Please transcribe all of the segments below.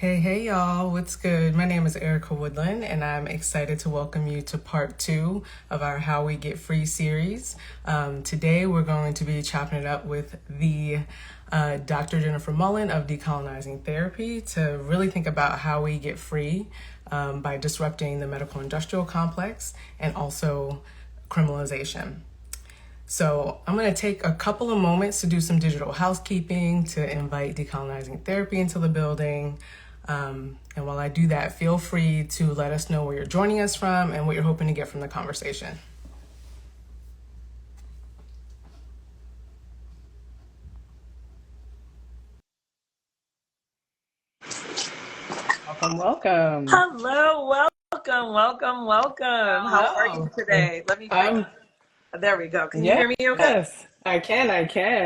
Hey, y'all, what's good? My name is Erica Woodland, and I'm excited to welcome you to part two of our How We Get Free series. Today, we're going to be chopping it up with the Dr. Jennifer Mullen of Decolonizing Therapy to really think about how we get free by disrupting the medical industrial complex and also criminalization. So I'm going to take a couple of moments to do some digital housekeeping to invite Decolonizing Therapy into the building. And while I do that, feel free to let us know where you're joining us from and what you're hoping to get from the conversation. Welcome, welcome. Hello, welcome. How are you Hello. today? Let me bring. Um, There we go. Can you hear me okay? yes, I can.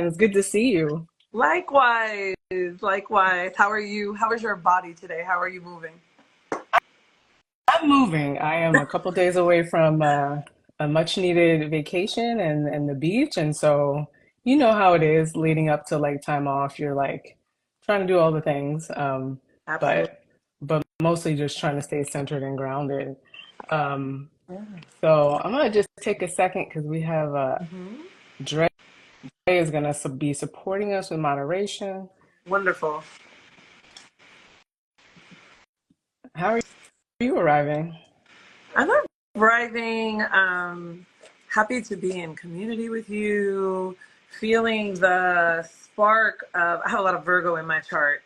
It's good to see you. Likewise. How are you? How is your body today? How are you moving? I'm moving. I am a couple days away from a much needed vacation and the beach. And so, you know how it is leading up to like time off. You're like trying to do all the things, Absolutely. but mostly just trying to stay centered and grounded. Um, so I'm gonna just take a second because we have Hmm. Dre is gonna be supporting us with moderation. Wonderful. How are you arriving? I'm arriving. Happy to be in community with you. Feeling the spark of. I have a lot of Virgo in my chart,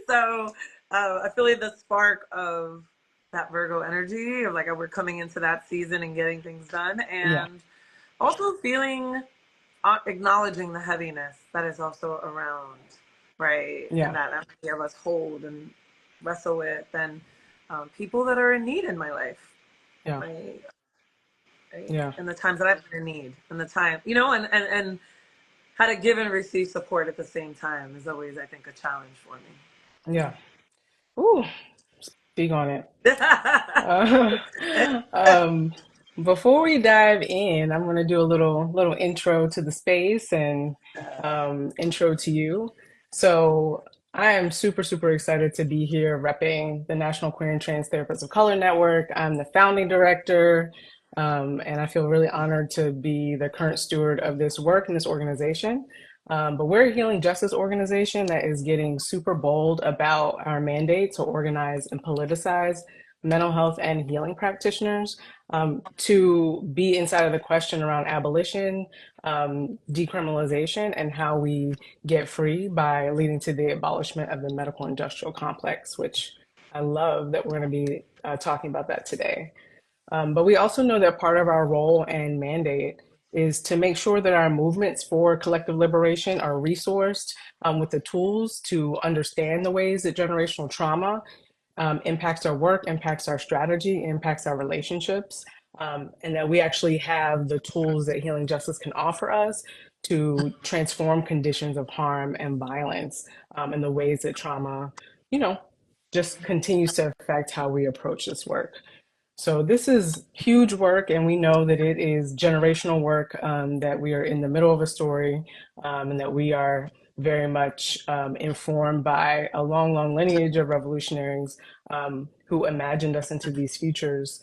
so I feel like the spark of that Virgo energy of like we're coming into that season and getting things done, Yeah, and also feeling acknowledging the heaviness that is also around, right? And yeah, that energy of us hold and wrestle with, and people that are in need in my life, yeah, right? Right? yeah, And the times that I've been in need, and the time, and how to give and receive support at the same time is always, I think, a challenge for yeah. Ooh, speak on it. me. Uh, um, Before we dive in, I'm going to do a little intro to the space and intro to you. So I am super excited to be here repping the National Queer and Trans Therapists of Color Network. I'm the founding director, and I feel really honored to be the current steward of this work and this organization. But we're a healing justice organization that is getting super bold about our mandate to organize and politicize mental health and healing practitioners to be inside of the question around abolition, decriminalization, and how we get free by leading to the abolishment of the medical industrial complex, which I love that we're going to be talking about that today. But we also know that part of our role and mandate is to make sure that our movements for collective liberation are resourced with the tools to understand the ways that generational trauma impacts our work, impacts our strategy, impacts our relationships, and that we actually have the tools that healing justice can offer us to transform conditions of harm and violence in the ways that trauma, you know, just continues to affect how we approach this work. So this is huge work, and we know that it is generational work, that we are in the middle of a story, and that we are very much informed by a long lineage of revolutionaries who imagined us into these futures.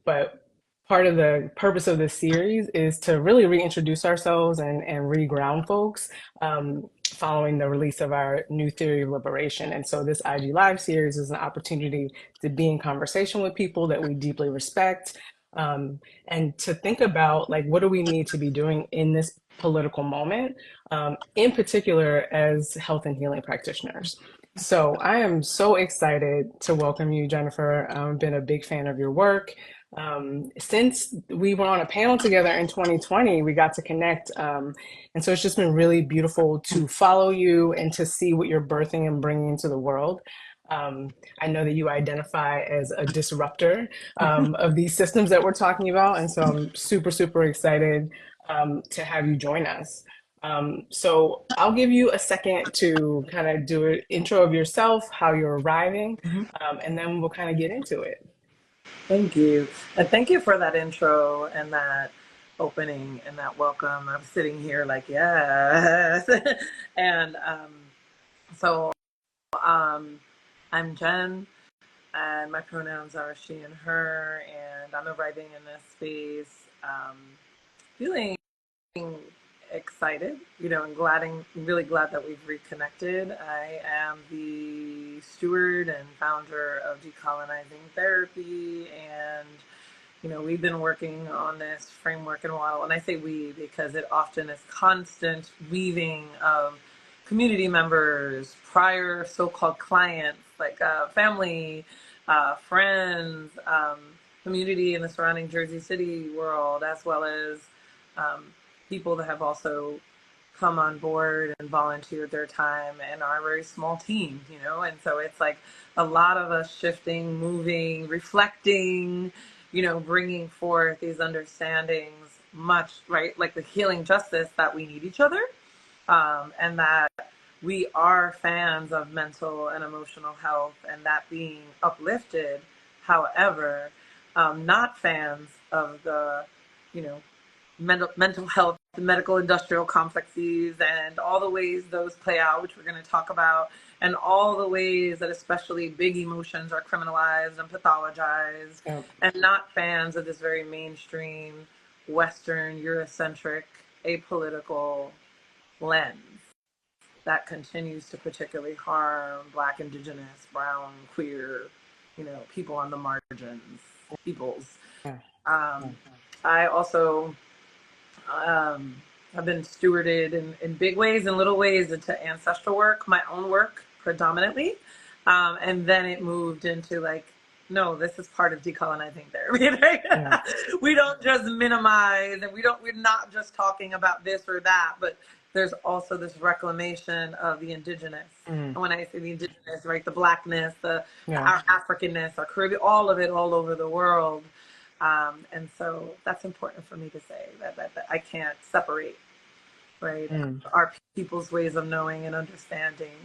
But part of the purpose of this series is to really reintroduce ourselves and re-ground folks following the release of our new theory of liberation. And so this IG Live series is an opportunity to be in conversation with people that we deeply respect, and to think about like what do we need to be doing in this political moment, in particular as health and healing practitioners. So I am so excited to welcome you, Jennifer. I've been a big fan of your work. Since we were on a panel together in 2020, we got to connect. And so it's just been really beautiful to follow you and to see what you're birthing and bringing into the world. I know that you identify as a disruptor of these systems that we're talking about. And so I'm super excited to have you join us. So I'll give you a second to kind of do an intro of yourself, how you're arriving, Mhm. and then we'll kind of get into it. Thank you. And thank you for that intro and that opening and that welcome. I'm sitting here like, yes. And so um, I'm Jen, and my pronouns are she and her, and I'm arriving in this space, feeling excited, and really glad that we've reconnected. I am the steward and founder of Decolonizing Therapy, and we've been working on this framework in a while, and I say we because it often is constant weaving of community members, prior so-called clients, like family, friends, community in the surrounding Jersey City world, as well as um, people that have also come on board and volunteered their time and are a very small team, and so it's like a lot of us shifting, moving, reflecting, bringing forth these understandings, much, right, like the healing justice that we need each other, and that we are fans of mental and emotional health and that being uplifted. However, not fans of the, you know, mental health, the medical industrial complexes, and all the ways those play out, which we're going to talk about, and all the ways that especially big emotions are criminalized and pathologized, Yep. and not fans of this very mainstream, Western, Eurocentric, apolitical lens that continues to particularly harm Black, Indigenous, Brown, queer, people on the margins, peoples. Yeah. Yeah. Um, I also have been stewarded in big ways and little ways into ancestral work, my own work predominantly. And then it moved into like, no, this is part of decolonizing therapy. Right? Yeah. We don't just minimize, and we're not just talking about this or that, but there's also this reclamation of the indigenous. Mm. And when I say the indigenous, right, the Blackness, Yeah. our Africanness, our Caribbean, all of it, all over the world. And so that's important for me to say that I can't separate, right, Mm. our people's ways of knowing and understanding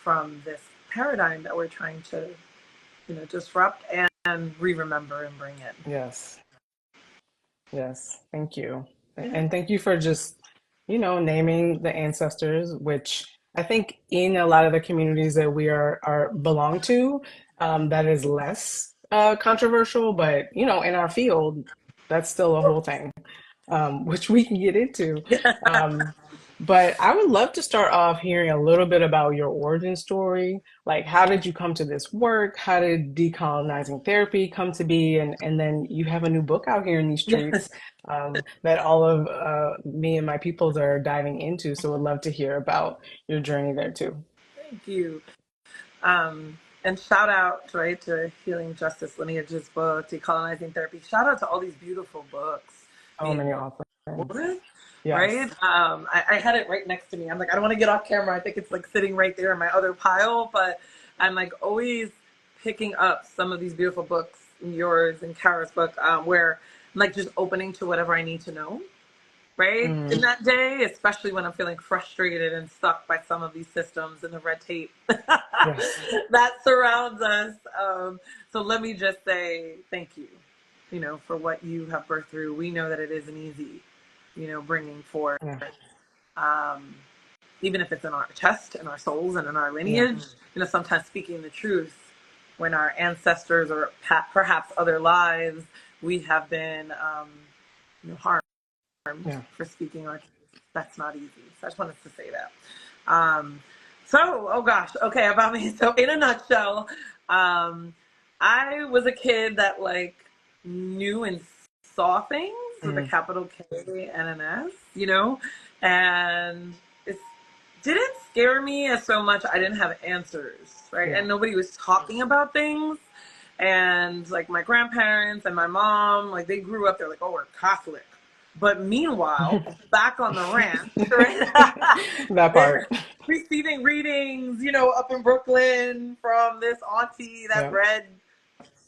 from this paradigm that we're trying to, disrupt and re-remember and bring in. Yes. Yes. Thank you. Yeah. And thank you for just, naming the ancestors, which I think in a lot of the communities that we are belong to, that is less controversial, but in our field, that's still a whole thing. Which we can get into. Um, but I would love to start off hearing a little bit about your origin story. Like, how did you come to this work? How did decolonizing therapy come to be? And then you have a new book out here in these Yes. streets that all of me and my peoples are diving into. So, would love to hear about your journey there too. Thank you. And shout out, right, to Healing Justice Lineage's book, Decolonizing Therapy. Shout out to all these beautiful books So being many written, offerings. right? Yes. I had it right next to me. I'm like, I don't want to get off camera. I think it's like sitting right there in my other pile, but I'm like always picking up some of these beautiful books, yours and Kara's book, where I'm like just opening to whatever I need to know, right, in Mm, that day, especially when I'm feeling frustrated and stuck by some of these systems and the red tape yes. that surrounds us. So let me just say thank you, for what you have birthed through. We know that it isn't easy, bringing forth, Yeah. um, even if it's in our chest and our souls and in our Yeah. lineage, sometimes speaking the truth when our ancestors or perhaps other lives, we have been harmed Yeah. for speaking our truth. That's not easy. So I just wanted to say that. Um, so, oh gosh, okay, about me. So, in a nutshell, um, I was a kid that like knew and saw things with a Mm, capital K and an S, and it didn't scare me as so much. I didn't have answers, right? yeah. And nobody was talking about things. And like my grandparents and my mom, like they grew up, they're like, oh, we're Catholic. But meanwhile, back on the ranch, right? That They're part. receiving readings, up in Brooklyn from this auntie that Yeah. read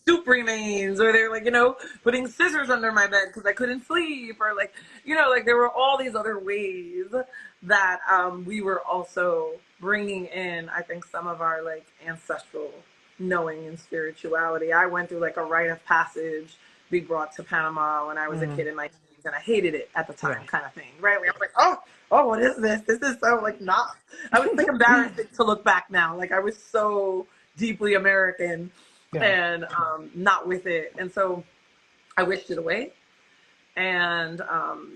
soup remains, or they're like, putting scissors under my bed because I couldn't sleep, or like, like there were all these other ways that we were also bringing in, I think, some of our like ancestral knowing and spirituality. I went through like a rite of passage, be brought to Panama when I was a Mm, kid in my teens, and I hated it at the yeah. time, kind of thing, right? Where I was like, oh, oh, what is this? This is so like not. I was like embarrassed to look back now. Like I was so deeply American Yeah. and not with it, and so I wished it away. And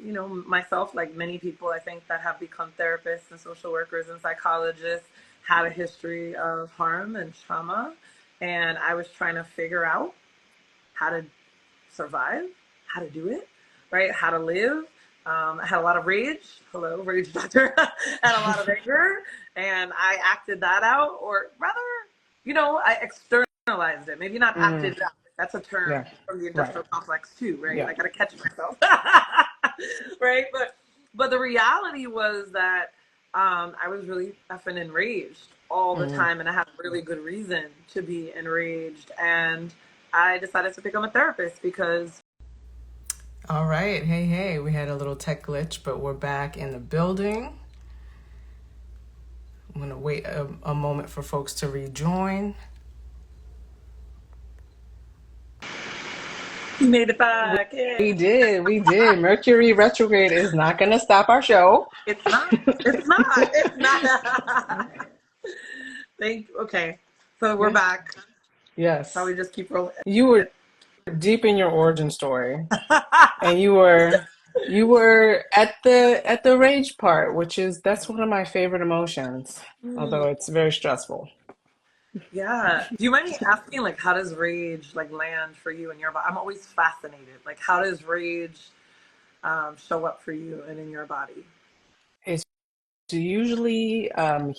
you know, myself, like many people, I think that have become therapists and social workers and psychologists, had a history of harm and trauma, and I was trying to figure out how to survive, how to do it, right? How to live. I had a lot of rage. Hello, rage doctor. And a lot of anger, and I acted that out, or rather, you know, I externalized it. Maybe not Mm, acted it out. That's a term yeah. from the Right. industrial complex too, right? Yeah. I gotta catch myself, right? But the reality was that I was really effing enraged all the Mm. time, and I had a really good reason to be enraged. And I decided to become a therapist because. All right. Hey, hey. We had a little tech glitch, but we're back in the building. I'm going to wait a moment for folks to rejoin. You made it back. We Yay. did. We did. Mercury retrograde is not going to stop our show. It's not. It's not. It's not. Okay. So we're Yeah. back. Shall Yes. we just keep rolling? You were deep in your origin story, and you were at the rage part, which is that's one of my favorite emotions, although Mm, it's very stressful. yeah. Do you mind me asking, like, how does rage like land for you in your body? I'm always fascinated. Like, how does rage show up for you and in your body? It's usually Yeah.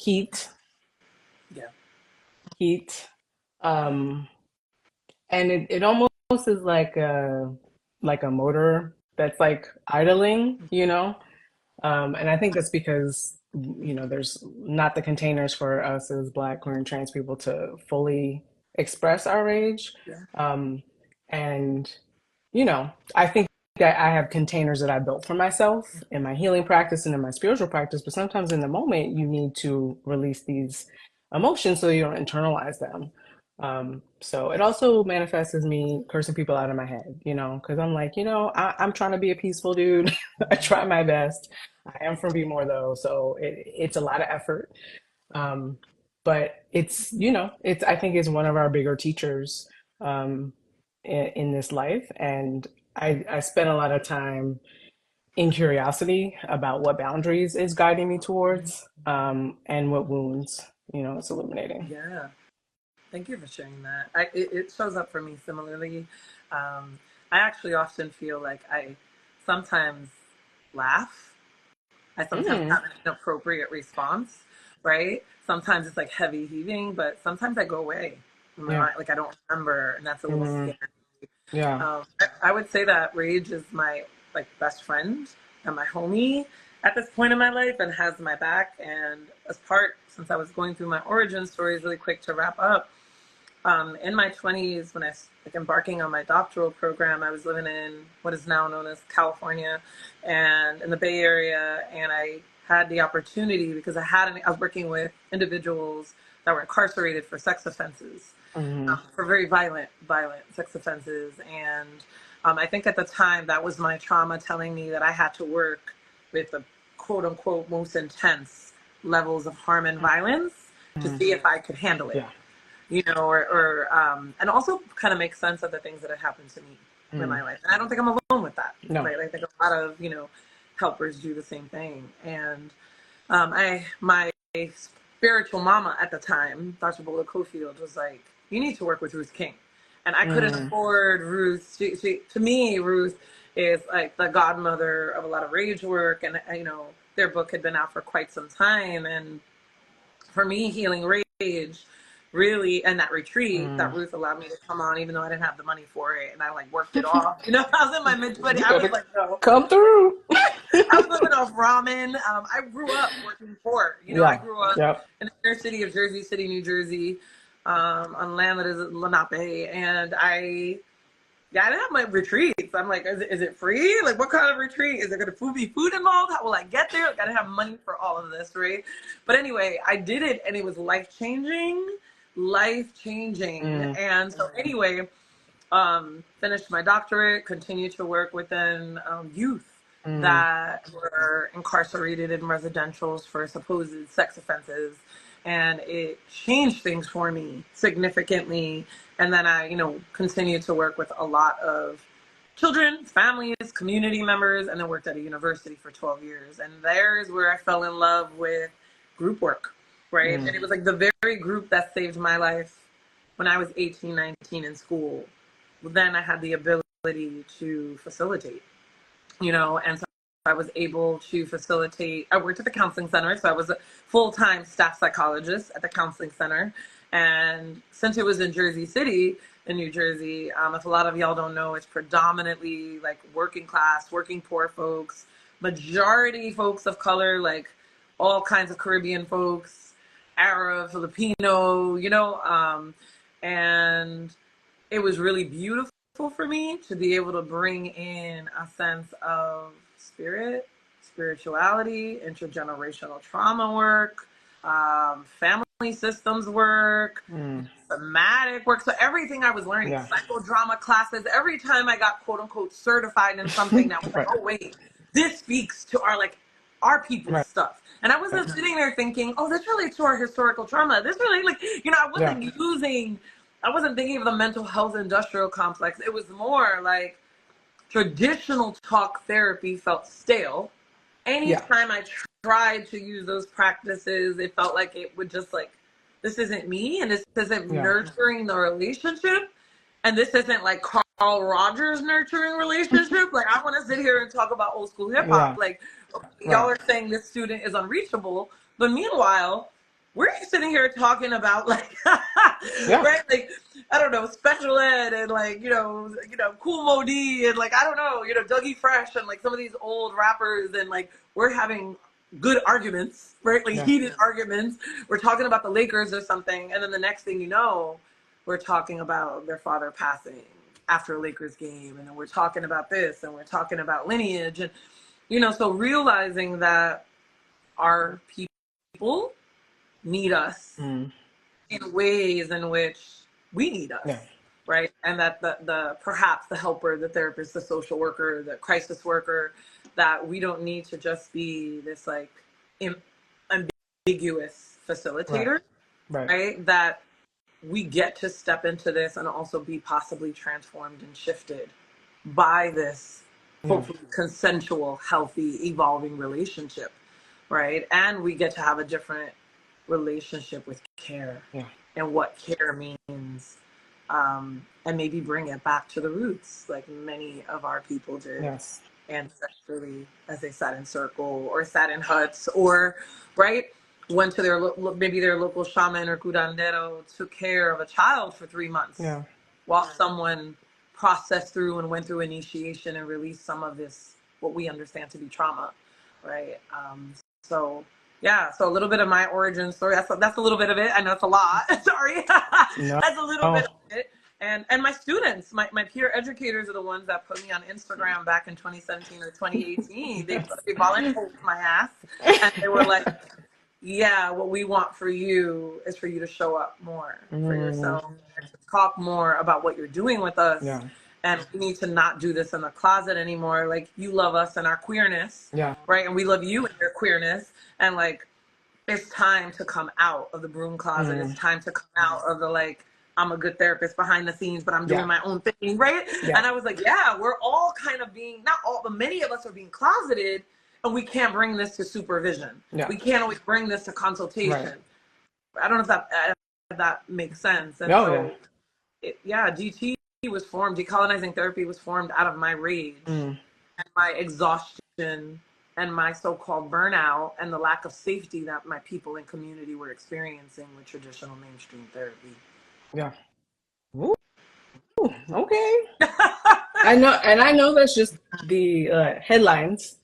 heat, um, and it almost is like a motor that's like idling, you know. And I think that's because, there's not the containers for us as Black, queer, and trans people to fully express our rage. Yeah. Um, and, I think that I have containers that I built for myself in my healing practice and in my spiritual practice, but sometimes in the moment, you need to release these emotions so you don't internalize them. So it also manifests as me cursing people out of my head, because I'm like, I'm trying to be a peaceful dude. I try my best. I am from More though, so it's a lot of effort. Um, but I think it's one of our bigger teachers in this life. And I spend a lot of time in curiosity about what boundaries is guiding me towards and what wounds, it's illuminating. Yeah. Thank you for sharing that. It shows up for me similarly. I actually often feel like I sometimes laugh. I sometimes Mm, have an inappropriate response, right? Sometimes it's like heavy heaving, but sometimes I go away. yeah. Like I don't remember, and that's a little Mm, scary. yeah. I would say that rage is my like best friend and my homie at this point in my life, and has my back. And as part, since I was going through my origin stories, really quick to wrap up, in my 20s, when I was like embarking on my doctoral program, I was living in what is now known as California and in the Bay Area. And I had the opportunity because I was working with individuals that were incarcerated for sex offenses, Mm, for very violent sex offenses. And I think at the time that was my trauma telling me that I had to work with the quote unquote most intense levels of harm and violence to mm, see if I could handle it, yeah. and also kind of make sense of the things that had happened to me in Mm, my life. And I don't think I'm alone with that, no. right? I think a lot of, helpers do the same thing. And my spiritual mama at the time, Dr. Bola Cofield, was like, you need to work with Ruth King. And I couldn't Mm, afford Ruth. To me, Ruth is like the godmother of a lot of rage work. And, their book had been out for quite some time. And for me, healing rage really, and that retreat that mm. Ruth allowed me to come on, even though I didn't have the money for it, and I like worked it off. I was in my mid 20s. You I was better like, no, come through. I was living off ramen. I grew up working poor. I Yeah. grew up Yep. in the inner city of Jersey City, New Jersey, on land that is Lenape, and yeah, I didn't have my retreats. I'm like, is it free? Like, what kind of retreat? Is there going to be food involved? How will I get there? I got to have money for all of this, right? But anyway, I did it, and it was life changing, life changing. Mm, And so anyway, finished my doctorate, continued to work within youth Mm, that were incarcerated in residentials for supposed sex offenses. And it changed things for me significantly. And then I, continued to work with a lot of children, families, community members, and then worked at a university for 12 years. And there's where I fell in love with group work, right? mm, And it was like the very group that saved my life when I was 18, 19 in school. Then I had the ability to facilitate, and so I was able to facilitate. I worked at the counseling center, so I was a full-time staff psychologist at the counseling center. And since it was in Jersey City, in New Jersey, if a lot of y'all don't know, it's predominantly like working class, working poor folks, majority folks of color, like all kinds of Caribbean folks, Arab, Filipino, and it was really beautiful for me to be able to bring in a sense of spirituality, intergenerational trauma work, family systems work, mm. somatic work. So everything I was learning, Yeah. psychodrama classes, every time I got quote unquote certified in something that was like, Right. oh wait, this speaks to our people's Right. stuff. And I wasn't sitting there thinking, oh, this relates to our historical trauma. This really I Yeah. wasn't I wasn't thinking of the mental health industrial complex. It was more like traditional talk therapy felt stale. Yeah. Anytime I tried to use those practices, it felt like it would just like, this isn't me and this isn't Yeah. nurturing the relationship. And this isn't like Carl Rogers nurturing relationship. Like, I want to sit here and talk about old school hip hop. Yeah. Like, y'all Right. are saying this student is unreachable, but meanwhile, we're sitting here talking about like, Yeah. right? Like, I don't know, special ed and like, Cool Modi and like, I don't know, Dougie Fresh and like some of these old rappers, and like we're having good arguments, right? Like Yeah. heated arguments. We're talking about the Lakers or something, and then the next thing you know, we're talking about their father passing after a Lakers game, and then we're talking about this, and we're talking about lineage, and so realizing that our people need us Mm. in ways in which we need Yeah. us, right? And that the perhaps the helper, the therapist, the social worker, the crisis worker, that we don't need to just be this like ambiguous Right. facilitator, Right. right? That we get to step into this and also be possibly transformed and shifted by this Yeah. hopefully consensual, healthy, evolving relationship, right? And we get to have a different relationship with care Yeah. and what care means, and maybe bring it back to the roots, like many of our people did Yes. ancestrally as they sat in circle or sat in huts or, right, went to maybe their local shaman or curandero, took care of a child for 3 months Yeah. while someone processed through and went through initiation and released some of this, what we understand to be trauma, right? So yeah, so a little bit of my origin story. That's a little bit of it. I know it's a lot. Sorry, No. that's a little bit of it. And my students, my peer educators are the ones that put me on Instagram back in 2017 or 2018. Yes. They volunteered my ass, and they were like, yeah, what we want for you is for you to show up more for Mm. yourself, and to talk more about what you're doing with us. Yeah. And we need to not do this in the closet anymore. Like, you love us and our queerness, Yeah. right? And we love you and your queerness. And like, it's time to come out of the broom closet. It's Mm. time to come out of the like, I'm a good therapist behind the scenes, but I'm doing Yeah. my own thing, right? Yeah. And I was like, yeah, we're all kind of being, not all, but many of us are being closeted, and we can't bring this to supervision. Yeah. We can't always bring this to Right. consultation. I don't know if that makes sense. And Oh yeah. so, DT was formed, decolonizing therapy was formed out of my rage Mm. and my exhaustion and my so-called burnout and the lack of safety that my people and community were experiencing with traditional mainstream therapy. Yeah. Ooh, okay. I know that's just the headlines,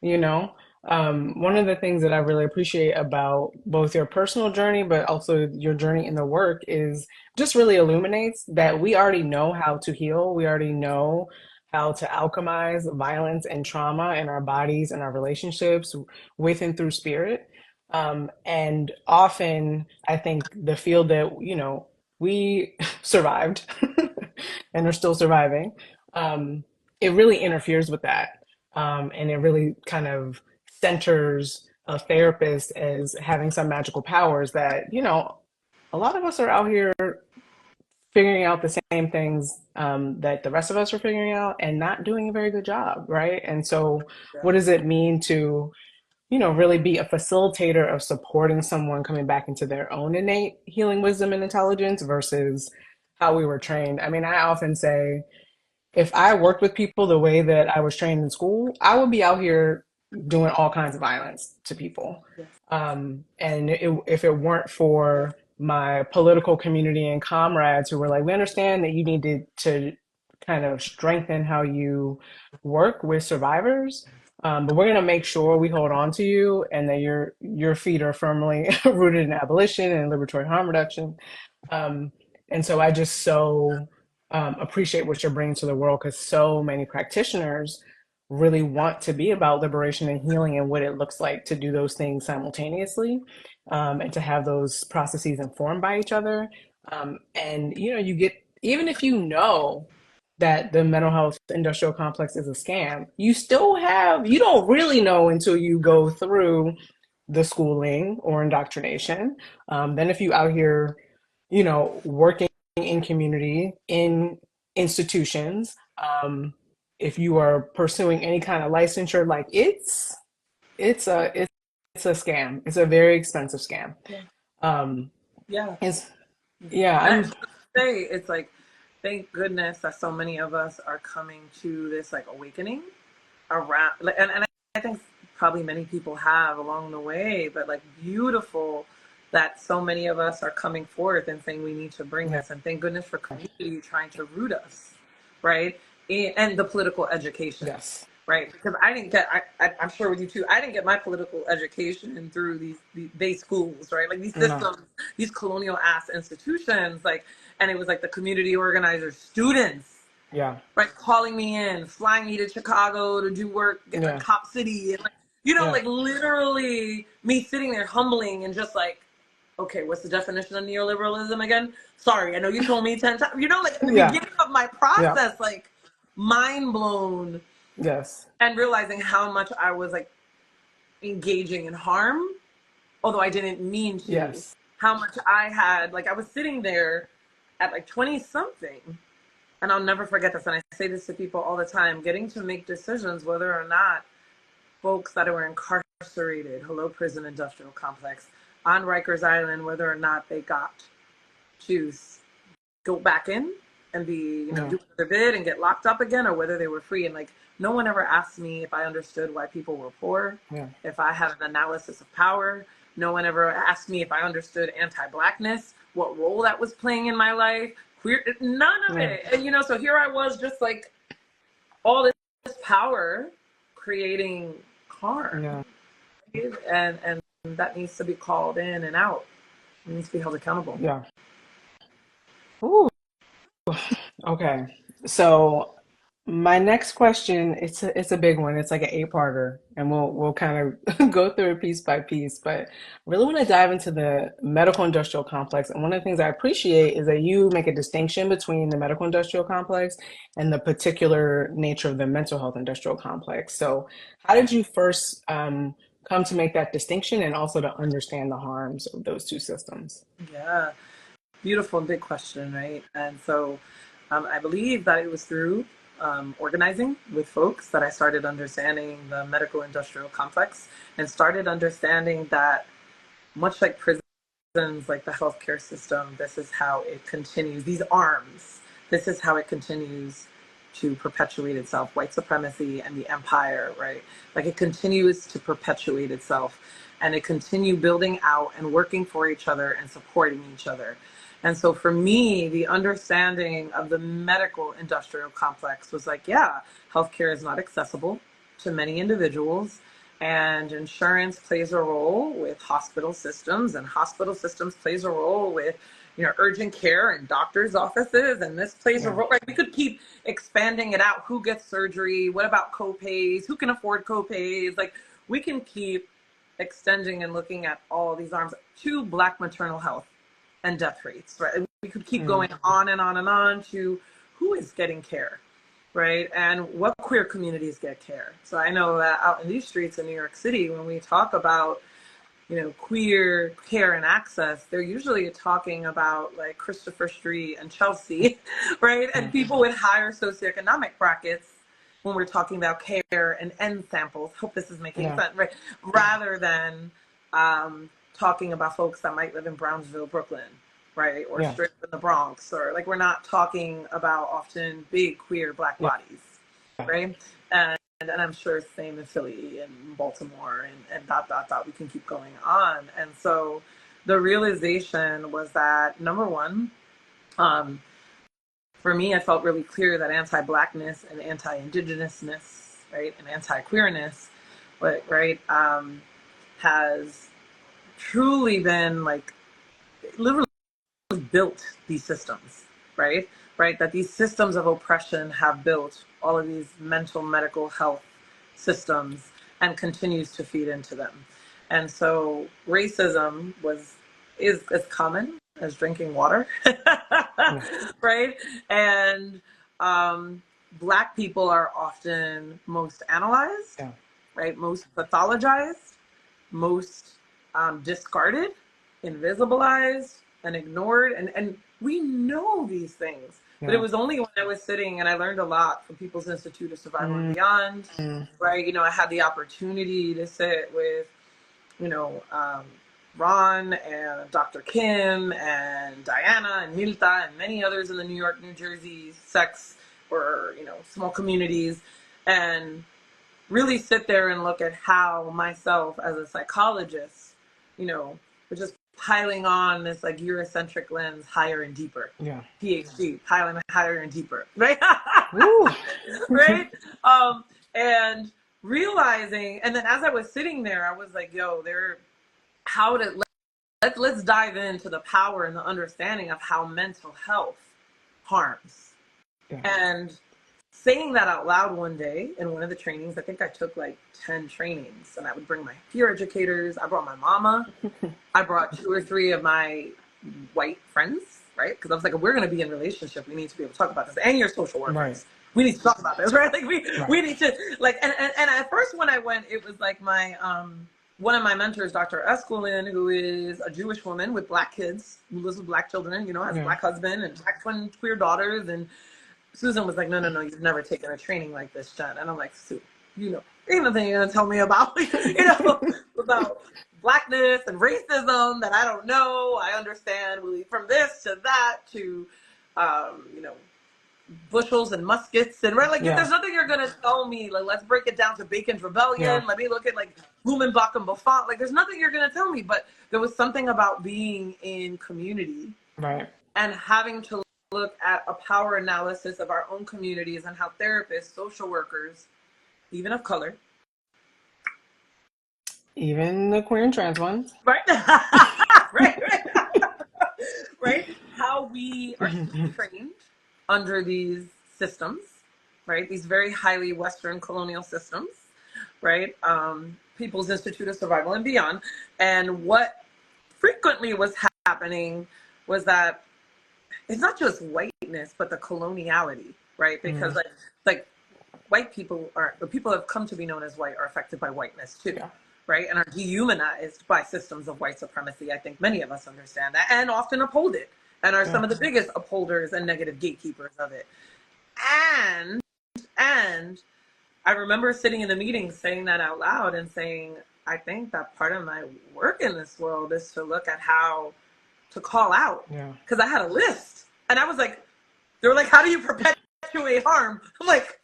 you know. One of the things that I really appreciate about both your personal journey, but also your journey in the work, is just really illuminates that we already know how to heal. We already know how to alchemize violence and trauma in our bodies and our relationships with and through spirit. And often, I think the field that, we survived and are still surviving, it really interferes with that. And it really kind of centers a therapist as having some magical powers that, a lot of us are out here figuring out the same things that the rest of us are figuring out and not doing a very good job, right? And so, Yeah. what does it mean to, really be a facilitator of supporting someone coming back into their own innate healing wisdom and intelligence versus how we were trained? I mean, I often say, if I worked with people the way that I was trained in school, I would be out here doing all kinds of violence to people. Yes. If it weren't for my political community and comrades who were like, we understand that you need to kind of strengthen how you work with survivors, but we're going to make sure we hold on to you and that your feet are firmly rooted in abolition and liberatory harm reduction. Um, and so I just so appreciate what you're bringing to the world because so many practitioners really want to be about liberation and healing and what it looks like to do those things simultaneously, and to have those processes informed by each other. And you get, even if you know that the mental health industrial complex is a scam, you don't really know until you go through the schooling or indoctrination. Then if you out here, working in community, in institutions, if you are pursuing any kind of licensure, like it's a it's a scam. It's a very expensive scam. Yeah. Um, Yeah. it's yeah, And I I'm just say it's like, thank goodness that so many of us are coming to this like awakening around, and I think probably many people have along the way, but like beautiful that so many of us are coming forth and saying we need to bring yeah, this, and thank goodness for community trying to root us, right? And the political education, yes, right? Because I didn't get, I'm sure with you too, I didn't get my political education through these base schools, right? Like these no, systems, these colonial ass institutions, like, and it was like the community organizers, students, yeah, right, calling me in, flying me to Chicago to do work at yeah, Cop City, and like, yeah, like literally me sitting there humbling and just like, okay, what's the definition of neoliberalism again? Sorry, I know you told me 10 times. Like in the yeah, beginning of my yeah, process, like mind blown, yes, and realizing how much I was like engaging in harm, although I didn't mean to. yes, How much I had, like I was sitting there at like 20 something, and I'll never forget this, and I say this to people all the time, getting to make decisions whether or not folks that were incarcerated, hello prison industrial complex, on Rikers Island, whether or not they got to go back in and be, yeah, do another bid and get locked up again, or whether they were free. And like, no one ever asked me if I understood why people were poor, yeah, if I had an analysis of power. No one ever asked me if I understood anti-blackness, what role that was playing in my life, queer, none of yeah, it. And so here I was, just like all this power creating harm, yeah. and that needs to be called in and out. It needs to be held accountable. Yeah. Ooh, okay. So my next question, it's a big one. It's like an eight-parter, and we'll kind of go through it piece by piece. But I really want to dive into the medical industrial complex. And one of the things I appreciate is that you make a distinction between the medical industrial complex and the particular nature of the mental health industrial complex. So how did you first come to make that distinction and also to understand the harms of those two systems? Yeah, beautiful and big question, right? And so I believe that it was through organizing with folks that I started understanding the medical industrial complex, and started understanding that, much like prisons, like the healthcare system, this is how it continues, these arms, this is how it continues to perpetuate itself, white supremacy and the empire, right? Like it continues to perpetuate itself, and it continue building out and working for each other and supporting each other. And so for me, the understanding of the medical industrial complex was like, yeah, healthcare is not accessible to many individuals, and insurance plays a role with hospital systems, and hospital systems plays a role with urgent care and doctors' offices, and this plays a Yeah. role. Right? We could keep expanding it out. Who gets surgery? What about copays? Who can afford copays? Like we can keep extending and looking at all these arms to Black maternal health and death rates. Right? We could keep Mm, going on and on and on to who is getting care, right? And what queer communities get care? So I know that out in these streets in New York City, when we talk about, queer care and access, they're usually talking about like Christopher Street and Chelsea, right? And people with higher socioeconomic brackets when we're talking about care and end samples. Hope this is making sense, right? Rather than talking about folks that might live in Brownsville, Brooklyn, right? Or strip in the Bronx, or like we're not talking about often big queer Black bodies, right? And I'm sure same in Philly and Baltimore and dot, dot, dot. We can keep going on. And so the realization was that, number one, for me, I felt really clear that anti-Blackness and anti-Indigenousness, right, and anti-queerness, right, has truly been like literally built these systems, right? Right, that these systems of oppression have built all of these mental, medical health systems and continues to feed into them. And so racism is as common as drinking water, right? And Black people are often most analyzed, right? Most pathologized, most discarded, invisibilized, and ignored. And we know these things. But it was only when I was sitting, and I learned a lot from People's Institute of Survival and Beyond, right? I had the opportunity to sit with, Ron and Dr. Kim and Diana and Milta and many others in the New York, New Jersey sex or, small communities, and really sit there and look at how myself as a psychologist, was just piling on this like Eurocentric lens higher and deeper. PhD, piling higher and deeper, right? Right? And realizing, and then as I was sitting there, I was like, yo, let's dive into the power and the understanding of how mental health harms. And saying that out loud one day in one of the trainings, I think I took like 10 trainings, and I would bring my peer educators. I brought my mama. I brought 2 or 3 of my white friends, right? Because I was like, if we're going to be in a relationship, we need to be able to talk about this. And your social workers. Right. We need to talk about this, right? Like we need to like, and at first when I went, it was like my, one of my mentors, Dr. Esquilin, who is a Jewish woman with Black kids, who lives with Black children, has a Black husband and Black twin queer daughters. And Susan was like, no, you've never taken a training like this, Jen. And I'm like, Sue, ain't nothing you're gonna tell me about, about Blackness and racism that I don't know. I understand from this to that to, bushels and muskets and right, like if there's nothing you're gonna tell me, like let's break it down to Bacon's Rebellion. Let me look at like Blumenbach and Buffon. Like there's nothing you're gonna tell me, but there was something about being in community, right, and having to look at a power analysis of our own communities and how therapists, social workers, even of color, even the queer and trans ones, right, right, how we are trained under these systems, right, these very highly Western colonial systems, right, People's Institute of Survival and Beyond. And what frequently was happening was that it's not just whiteness, but the coloniality, right? Because like white people the people that have come to be known as white are affected by whiteness too, right? And are dehumanized by systems of white supremacy. I think many of us understand that and often uphold it and are some of the biggest upholders and negative gatekeepers of it. And I remember sitting in the meeting saying that out loud and saying, I think that part of my work in this world is to look at how to call out, because I had a list, and I was like, they were like, how do you perpetuate harm? I'm like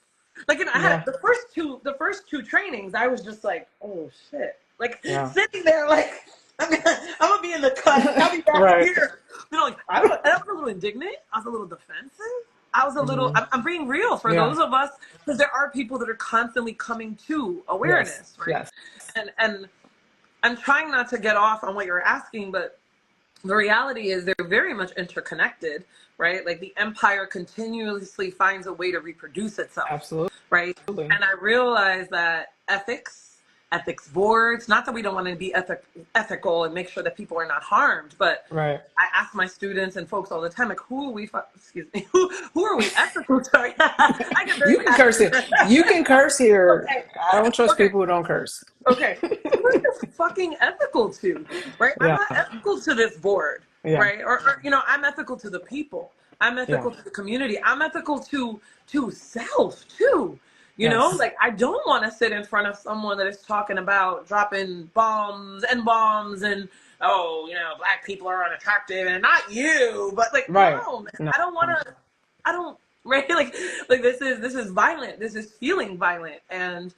I had the first two trainings, I was just like, oh shit, like sitting there like I'm gonna be in the cut, I'll be back here, like I was a little indignant, I was a little defensive, I was a little, I'm being real for those of us, because there are people that are constantly coming to awareness, right? And I'm trying not to get off on what you're asking, but the reality is they're very much interconnected, right? Like the empire continuously finds a way to reproduce itself. Absolutely. Right. And I realized that ethics ethics boards. Not that we don't want to be ethical and make sure that people are not harmed, but Right. I ask my students and folks all the time, like, who are we? Excuse me, who are we ethical? Sorry, I get very You can curse here. passionate. You can curse here. Okay, I don't trust okay, people who don't curse. okay. Who are you fucking ethical to? Right? I'm Yeah. not ethical to this board, Yeah. right? Or I'm ethical to the people. I'm Yeah. ethical to the community. I'm ethical to self too. Yes. Like I don't want to sit in front of someone that is talking about dropping bombs and oh, black people are unattractive and not you, but like Right. no, man, No. I don't want to. I don't right like this is violent. This is feeling violent, and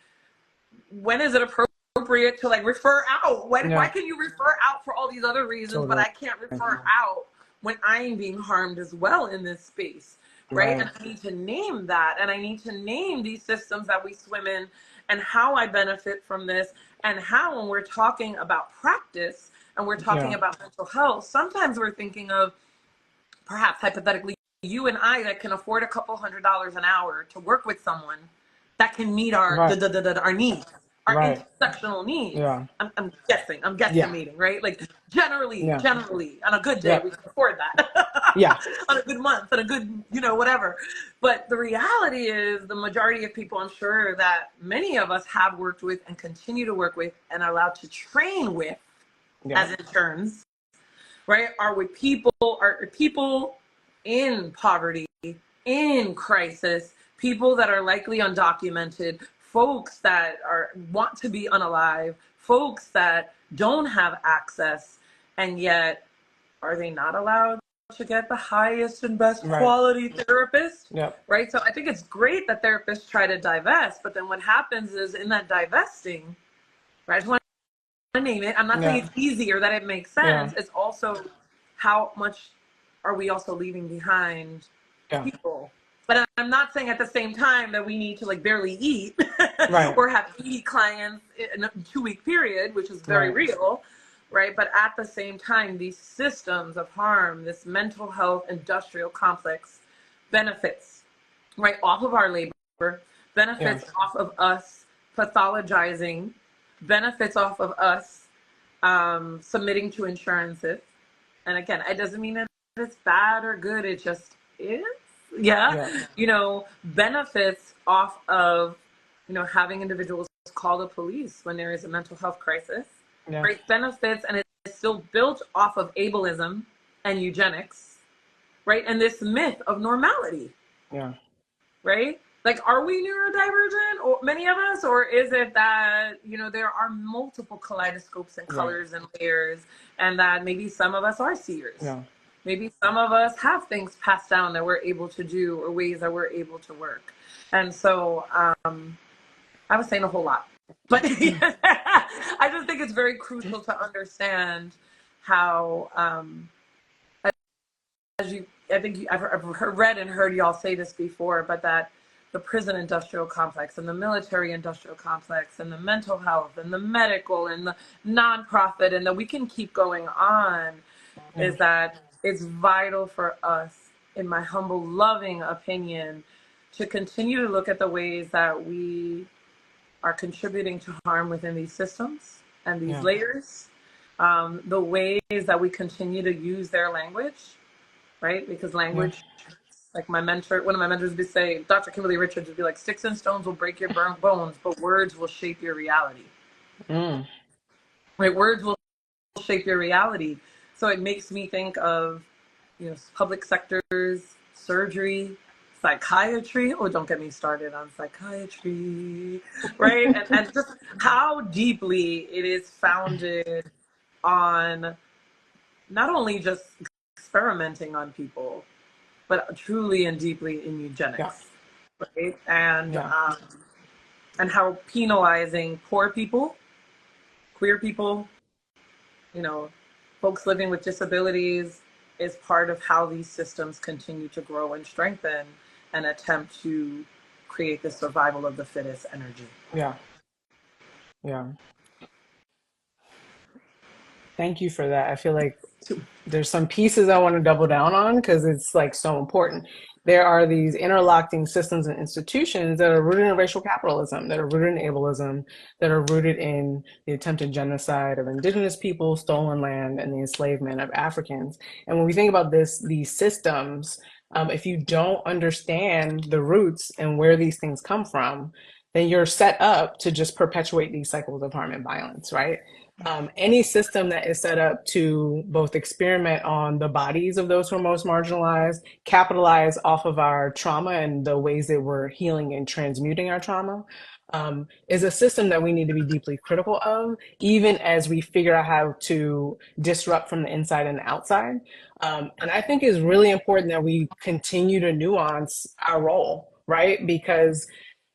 when is it appropriate to like refer out? Why Yeah. can you refer out for all these other reasons, but Totally. I can't refer out when I'm being harmed as well in this space, right? Right. And I need to name that, and I need to name these systems that we swim in, and how I benefit from this, and how when we're talking about practice and we're talking Yeah. about mental health, sometimes we're thinking of perhaps hypothetically you and I that can afford a couple $100s an hour to work with someone that can meet our Right. our needs, our Right. intersectional needs. Yeah. I'm guessing, I'm Yeah. guesstimating, right? Like generally, Yeah. on a good day, Yeah. we can afford that. Yeah. On a good month, on a good, whatever. But the reality is, the majority of people, I'm sure that many of us have worked with and continue to work with and are allowed to train with Yeah. as interns, right? Are people in poverty, in crisis, people that are likely undocumented, folks that want to be unalive, folks that don't have access, and yet are they not allowed to get the highest and best Right. quality therapist? Yeah. Right? So I think it's great that therapists try to divest, but then what happens is in that divesting, right? I just want to name it. I'm not saying Yeah. it's easy or that it makes Yeah. sense. It's also how much are we also leaving behind Yeah. people? But I'm not saying at the same time that we need to like barely eat Right. or have 80 clients in a 2-week period, which is very Right. real, right? But at the same time, these systems of harm, this mental health industrial complex benefits, right, off of our labor, Yeah. benefits off of us pathologizing, benefits off of us submitting to insurances. And again, it doesn't mean that it's bad or good. It just is. Yeah. Yeah. Benefits off of, having individuals call the police when there is a mental health crisis. Yeah. Right. Benefits, and it's still built off of ableism and eugenics. Right. And this myth of normality. Yeah. Right? Like, are we neurodivergent, or many of us, or is it that there are multiple kaleidoscopes and Right. colors and layers, and that maybe some of us are seers, Yeah. maybe some of us have things passed down that we're able to do, or ways that we're able to work, and so I was saying a whole lot, but I just think it's very crucial to understand how I think I've read and heard y'all say this before, but that the prison industrial complex and the military industrial complex and the mental health and the medical and the nonprofit, and that we can keep going on, Yeah. is that it's vital for us, in my humble, loving opinion, to continue to look at the ways that we are contributing to harm within these systems and these Yeah. layers, the ways that we continue to use their language, right? Because Yeah. language, like one of my mentors would say, Dr. Kimberly Richards would be like, sticks and stones will break your bones, but words will shape your reality. Mm. Right? Words will shape your reality. So it makes me think of, public sectors, surgery, psychiatry. Oh, don't get me started on psychiatry, right? And just how deeply it is founded on not only just experimenting on people, but truly and deeply in Yeah. eugenics, right? And Yeah. how penalizing poor people, queer people, you know, folks living with disabilities is part of how these systems continue to grow and strengthen and attempt to create the survival of the fittest energy. Yeah. Yeah. Thank you for that. I feel like There's some pieces I want to double down on because it's like so important. There are these interlocking systems and institutions that are rooted in racial capitalism, that are rooted in ableism, that are rooted in the attempted genocide of indigenous people, stolen land, and the enslavement of Africans. And when we think about these systems, if you don't understand the roots and where these things come from, then you're set up to just perpetuate these cycles of harm and violence, right? Any system that is set up to both experiment on the bodies of those who are most marginalized, capitalize off of our trauma and the ways that we're healing and transmuting our trauma, is a system that we need to be deeply critical of, even as we figure out how to disrupt from the inside and the outside. And I think it's really important that we continue to nuance our role, right? Because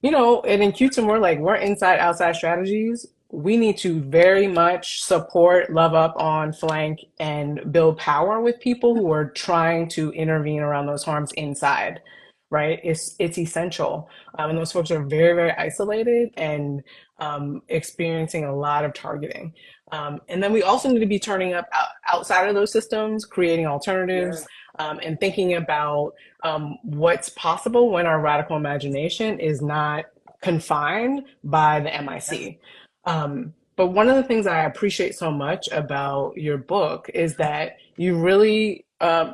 and in Qtum, we're inside outside strategies. We need to very much support, love up on, flank, and build power with people who are trying to intervene around those harms inside, right? It's essential. And those folks are very, very isolated and experiencing a lot of targeting. And then we also need to be turning up outside of those systems, creating alternatives, and thinking about what's possible when our radical imagination is not confined by the MIC. But one of the things I appreciate so much about your book is that you really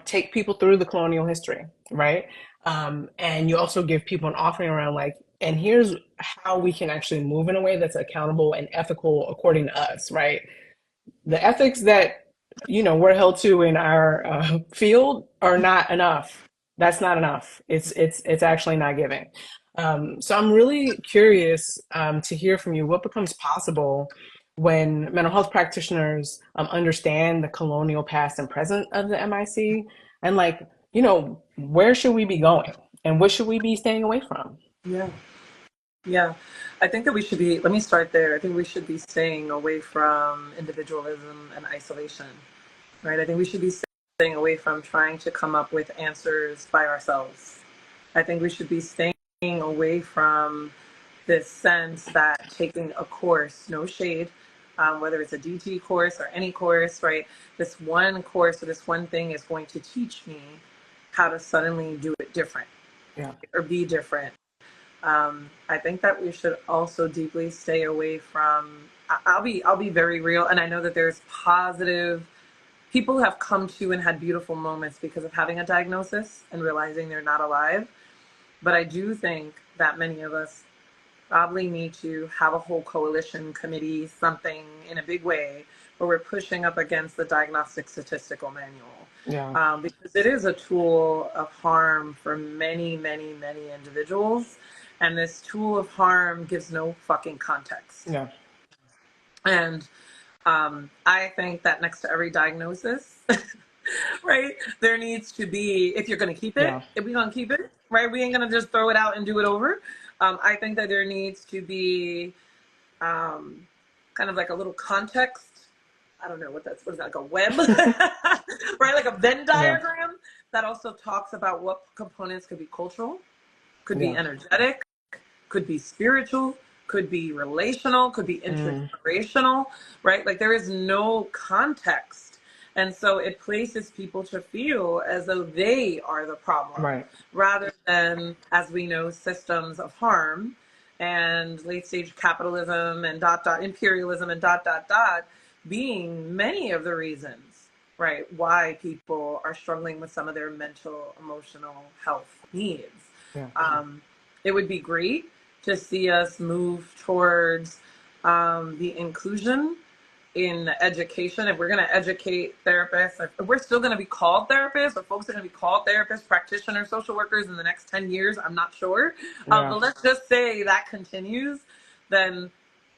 take people through the colonial history, right? And you also give people an offering around and here's how we can actually move in a way that's accountable and ethical according to us, right? The ethics that we're held to in our field are not enough. That's not enough. It's actually not giving. So I'm really curious to hear from you what becomes possible when mental health practitioners understand the colonial past and present of the MIC, and where should we be going and what should we be staying away from? Yeah. Yeah. I think that we should be, let me start there. I think we should be staying away from individualism and isolation, right? I think we should be staying away from trying to come up with answers by ourselves. I think we should be staying away from this sense that taking a course, no shade, whether it's a DT course or any course, right? This one course or this one thing is going to teach me how to suddenly do it different, Yeah. or be different. I think that we should also deeply stay away from. I'll be very real, and I know that there's positive people who have come to and had beautiful moments because of having a diagnosis and realizing they're not alive. But I do think that many of us probably need to have a whole coalition committee, something in a big way, where we're pushing up against the Diagnostic Statistical Manual. Yeah. Because it is a tool of harm for many, many, many individuals. And this tool of harm gives no fucking context. Yeah. And I think that next to every diagnosis, right, there needs to be, if you're going to keep it, Yeah. if we're going to keep it, right, we ain't going to just throw it out and do it over. I think that there needs to be kind of like a little context. I don't know what is that, like a web, right? Like a Venn diagram that also talks about what components could be cultural, could be energetic, could be spiritual, could be relational, could be intergenerational, right? Like there is no context. And so it places people to feel as though they are the problem, Right. rather than, as we know, systems of harm and late stage capitalism and imperialism and being many of the reasons, right, why people are struggling with some of their mental, emotional health needs. Yeah. It would be great to see us move towards the inclusion in education. If we're going to educate therapists, if we're still going to be called therapists, or folks are going to be called therapists, practitioners, social workers in the next 10 years, I'm not sure. But let's just say that continues, then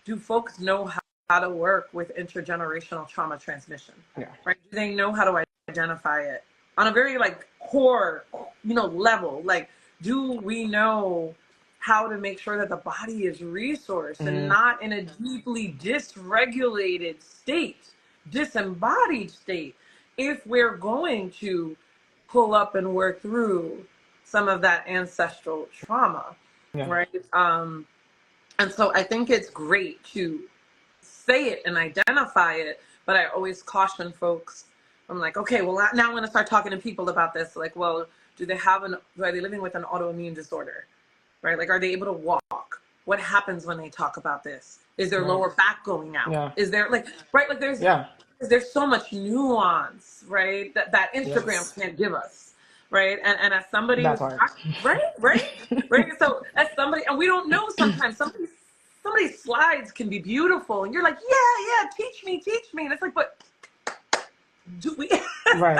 do folks know how to work with intergenerational trauma transmission? Yeah. Right? Do they know how to identify it on a very core, level? Like, do we know how to make sure that the body is resourced and not in a deeply dysregulated state, disembodied state, if we're going to pull up and work through some of that ancestral trauma, right? And so I think it's great to say it and identify it, but I always caution folks I'm like, okay, well, now I'm going to start talking to people about this. Like, well, are they living with an autoimmune disorder? Right? Like, are they able to walk? What happens when they talk about this? Is their Right. lower back going out? Yeah. Is there like, right? Like Yeah. there's so much nuance, right? That Instagram Yes. can't give us, right? And as somebody That who's, part. right. So as somebody, and we don't know sometimes somebody's slides can be beautiful, and you're like, yeah, teach me. And it's like, but do we? Right.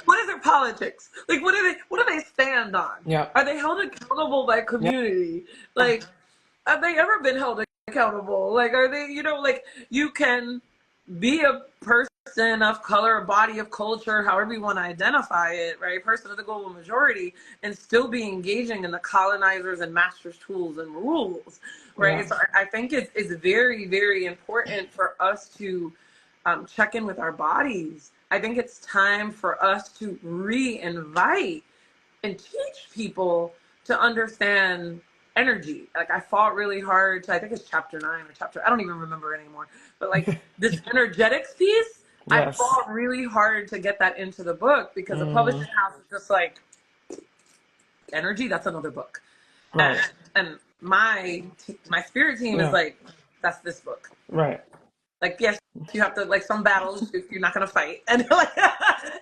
What is their politics? Like, what do they stand on? Yeah. Are they held accountable by Yeah. community? Like, have they ever been held accountable? Like, are they, like, you can be a person of color, a body of culture, however you want to identify it, right? Person of the global majority, and still be engaging in the colonizers and masters' tools and rules, right? Yeah. So I think it's very, very important for us to check in with our bodies. I think it's time for us to re-invite and teach people to understand energy. Like, I fought really hard to, I think it's chapter 9 or chapter, I don't even remember anymore, but like this energetics piece, I Yes. fought really hard to get that into the book, because the Mm. publishing house is just like, energy, that's another book. Right. And my spirit team is Yeah. like, that's this book. Right. Like, yes, you have to, like, some battles you're not going to fight, and like,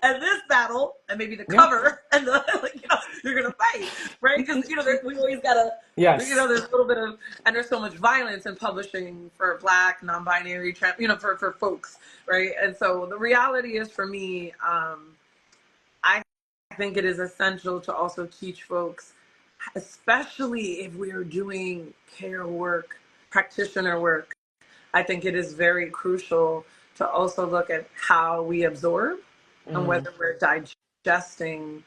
and this battle, and maybe the Yeah. cover, and the, like, you're going to fight, right? Because we always gotta, Yes. there's a little bit of, and there's so much violence in publishing for Black, non-binary, for folks, right? And so the reality is, for me, I think it is essential to also teach folks, especially if we are doing care work, practitioner work. I think it is very crucial to also look at how we absorb and Mm. whether we're digesting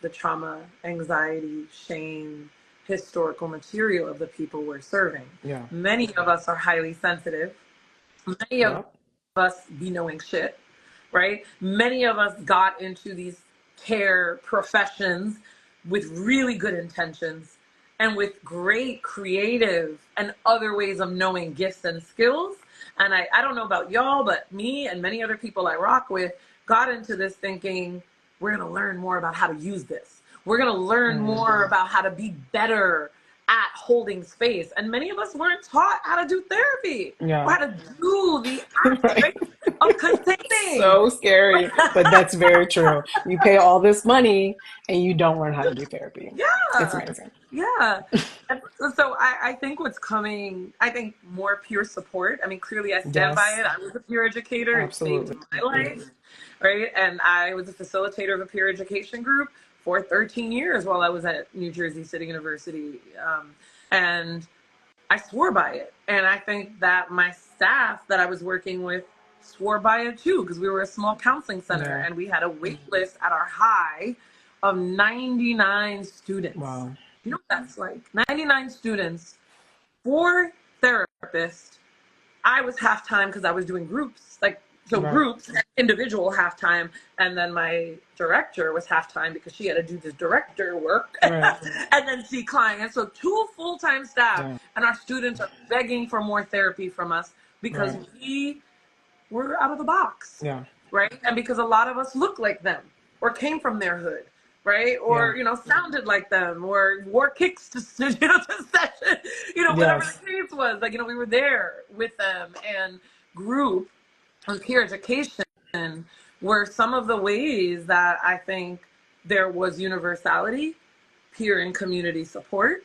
the trauma, anxiety, shame, historical material of the people we're serving. Yeah. Many of us are highly sensitive. Many of Yep. us be knowing shit, right? Many of us got into these care professions with really good intentions and with great creative and other ways of knowing gifts and skills. And I don't know about y'all, but me and many other people I rock with got into this thinking, we're going to learn more about how to use this. We're going to learn Mm. more about how to be better at holding space. And many of us weren't taught how to do therapy or Yeah. how to do the act, Right. right, of containing. So scary, but that's very true. You pay all this money and you don't learn how to do therapy. It's Yeah. amazing. Yeah. And so I think what's coming, I think more peer support. I mean, clearly I stand by Yes. it. I was a peer educator. It saved Absolutely. my life, right? And I was a facilitator of a peer education group for 13 years while I was at New Jersey City University. And I swore by it. And I think that my staff that I was working with swore by it too, because we were a small counseling center Yeah. and we had a wait list at our high of 99 students. Wow. You know what that's like? 99 students, 4 therapists. I was half time because I was doing groups, Right. groups, individual half time, and then my director was half time because she had to do this director work Right. and then see clients. So 2 full-time staff, Yeah. and our students are begging for more therapy from us because Right. we were out of the box, Yeah. right? And because a lot of us look like them or came from their hood, right? Or, Yeah. sounded like them or wore kicks to session, whatever Yes. the case was. Like, we were there with them, and group and peer education were some of the ways that I think there was universality, peer and community support,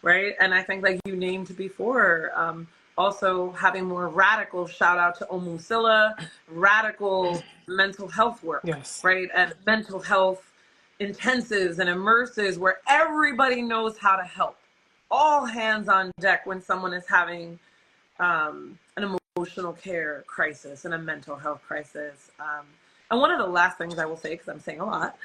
right? And I think, like you named before, also having more radical, shout out to Omusilla, radical mental health work, Yes. right? And mental health intensives and immersives where everybody knows how to help. All hands on deck when someone is having an emotional care crisis and a mental health crisis. And one of the last things I will say, because I'm saying a lot,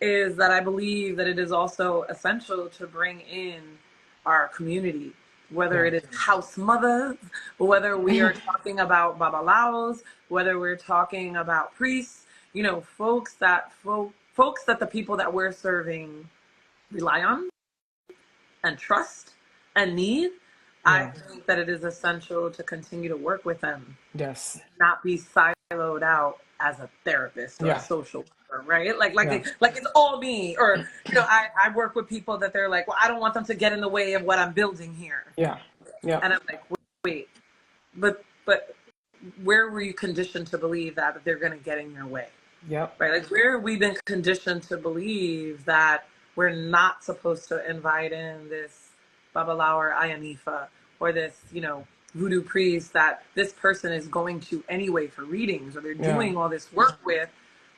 is that I believe that it is also essential to bring in our community, whether it is house mothers, whether we are talking about babalaos, whether we're talking about priests, folks that the people that we're serving rely on and trust and need. I Yeah. think that it is essential to continue to work with them, Yes. not be silent siloed out as a therapist or a Yeah. social worker, right? Yeah. Like it's all me. Or, I work with people that they're like, well, I don't want them to get in the way of what I'm building here. Yeah. Yeah. And I'm like, wait, but where were you conditioned to believe that they're going to get in your way? Yep. Right? Like, where have we been conditioned to believe that we're not supposed to invite in this Babalawo or Ayanifa or this, voodoo priest that this person is going to anyway for readings, or they're Yeah. doing all this work with?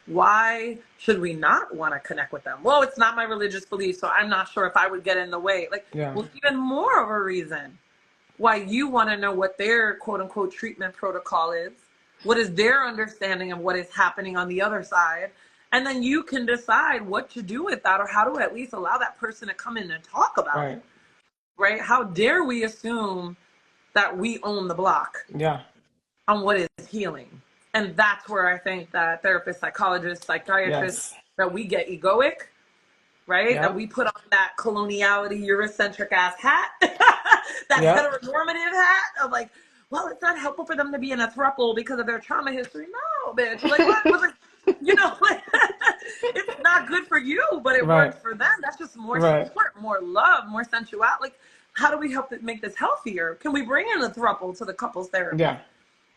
Why should we not want to connect with them? Well, it's not my religious belief, so I'm not sure if I would get in the way. Like, Yeah. well, even more of a reason why you want to know what their quote unquote treatment protocol is. What is their understanding of what is happening on the other side? And then you can decide what to do with that, or how to at least allow that person to come in and talk about it, Right. right? How dare we assume that we own the block Yeah. on what is healing? And that's where I think that therapists, psychologists, psychiatrists, Yes. that we get egoic, right? That Yep. we put on that coloniality, Eurocentric ass hat, that Yep. heteronormative hat of like, well, it's not helpful for them to be in a throuple because of their trauma history. No, bitch. Like, what? Like, like, it's not good for you, but it Right. works for them. That's just more Right. support, more love, more sensuality. Like, how do we help make this healthier? Can we bring in a throuple to the couples therapy? Yeah.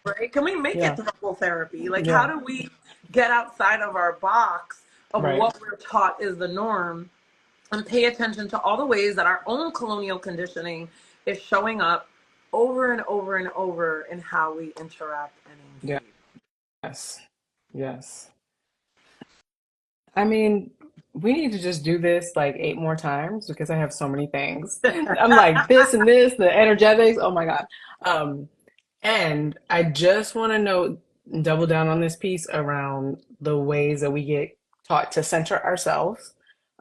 Right? Can we make it Yeah. throuple therapy? Like, how Yeah. do we get outside of our box of Right. what we're taught is the norm and pay attention to all the ways that our own colonial conditioning is showing up over and over and over in how we interact and Yeah. engage? Yes. Yes. I mean, we need to just do this like 8 more times because I have so many things. I'm like this and this, the energetics. Oh my God. Um, and I just want to know, double down on this piece around the ways that we get taught to center ourselves,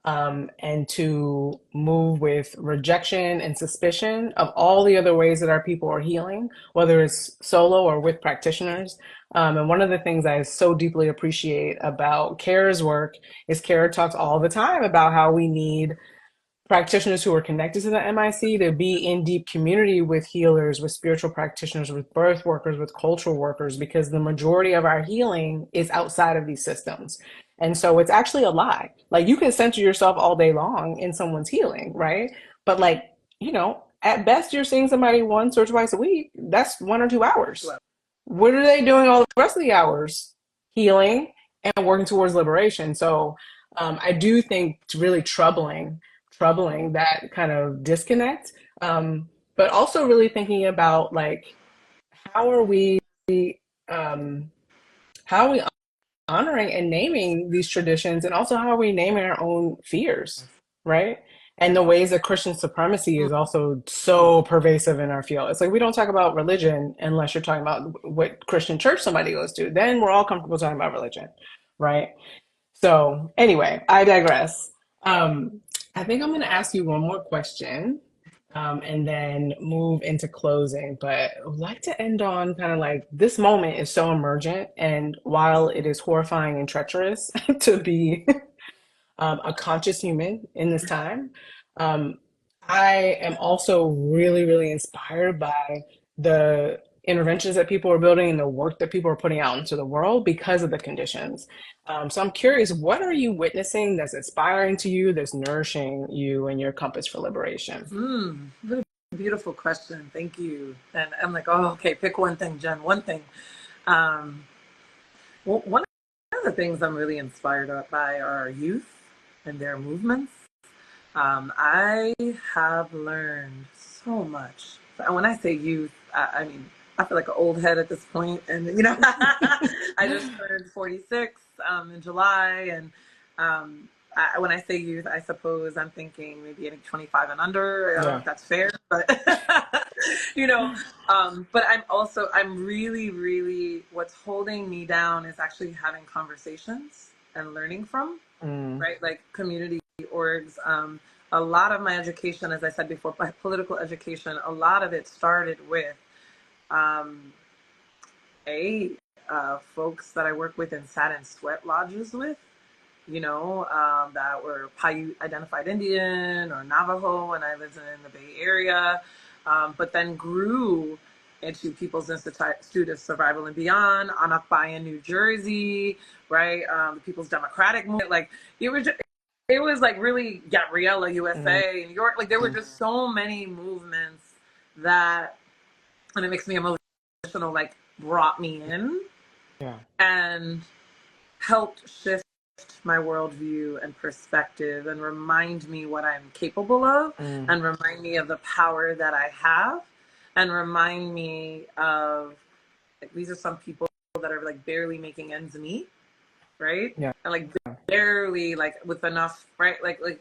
and to move with rejection and suspicion of all the other ways that our people are healing, whether it's solo or with practitioners. And one of the things I so deeply appreciate about Kara's work is Kara talks all the time about how we need practitioners who are connected to the MIC to be in deep community with healers, with spiritual practitioners, with birth workers, with cultural workers, because the majority of our healing is outside of these systems. And so it's actually a lie. Like you can center yourself all day long in someone's healing, right? But like, at best you're seeing somebody once or twice a week. That's 1 or 2 hours. What are they doing all the rest of the hours? Healing and working towards liberation. So I do think it's really troubling that kind of disconnect, but also really thinking about like how are we um, how are we honoring and naming these traditions, and also how are we naming our own fears, right? And the ways that Christian supremacy is also so pervasive in our field. It's like we don't talk about religion unless you're talking about what Christian church somebody goes to. Then we're all comfortable talking about religion, right? So anyway, I digress. I think I'm going to ask you one more question, and then move into closing. But I would like to end on kind of like this moment is so emergent, and while it is horrifying and treacherous to be a conscious human in this time. Um, I am also really, really inspired by the interventions that people are building and the work that people are putting out into the world because of the conditions. So I'm curious, what are you witnessing that's inspiring to you, that's nourishing you and your compass for liberation? What a beautiful question. Thank you. And I'm like, oh, okay, pick one thing, Jen, one thing. Um, well, one of the things I'm really inspired by are our youth and their movements. I have learned so much. When I say youth, I mean, I feel like an old head at this point. And, I just turned 46 in July. And when I say youth, I suppose I'm thinking maybe getting 25 and under. I don't know Yeah. if that's fair, but, you know, but I'm really, really, what's holding me down is actually having conversations and learning from, Mm, right? Like community orgs. A lot of my education, as I said before, my political education, a lot of it started with um, a folks that I work with and sat in sweat lodges with, that were Paiute identified Indian or Navajo when I lived in the Bay Area, but then grew into People's Institute of Survival and Beyond, Anakbai in New Jersey, right? The People's Democratic Movement. Like, it was like really Gabriella USA in New York. Like, there were just so many movements that, and it makes me emotional, like, brought me in and helped shift my worldview and perspective and remind me what I'm capable of and remind me of the power that I have and remind me of, like, these are some people that are like barely making ends meet, right? Yeah. And like barely, like, with enough, right? Like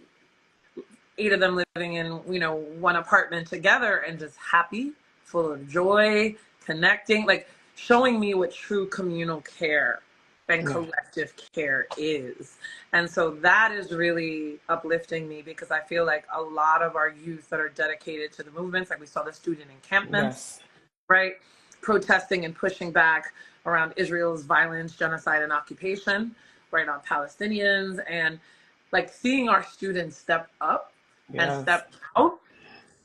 8 of them living in, you know, one apartment together and just happy, full of joy, connecting, like showing me what true communal care and collective care is. And so that is really uplifting me, because I feel like a lot of our youth that are dedicated to the movements, like we saw the student encampments, right? Protesting and pushing back around Israel's violence, genocide, and occupation, right, on Palestinians, and like seeing our students step up and step out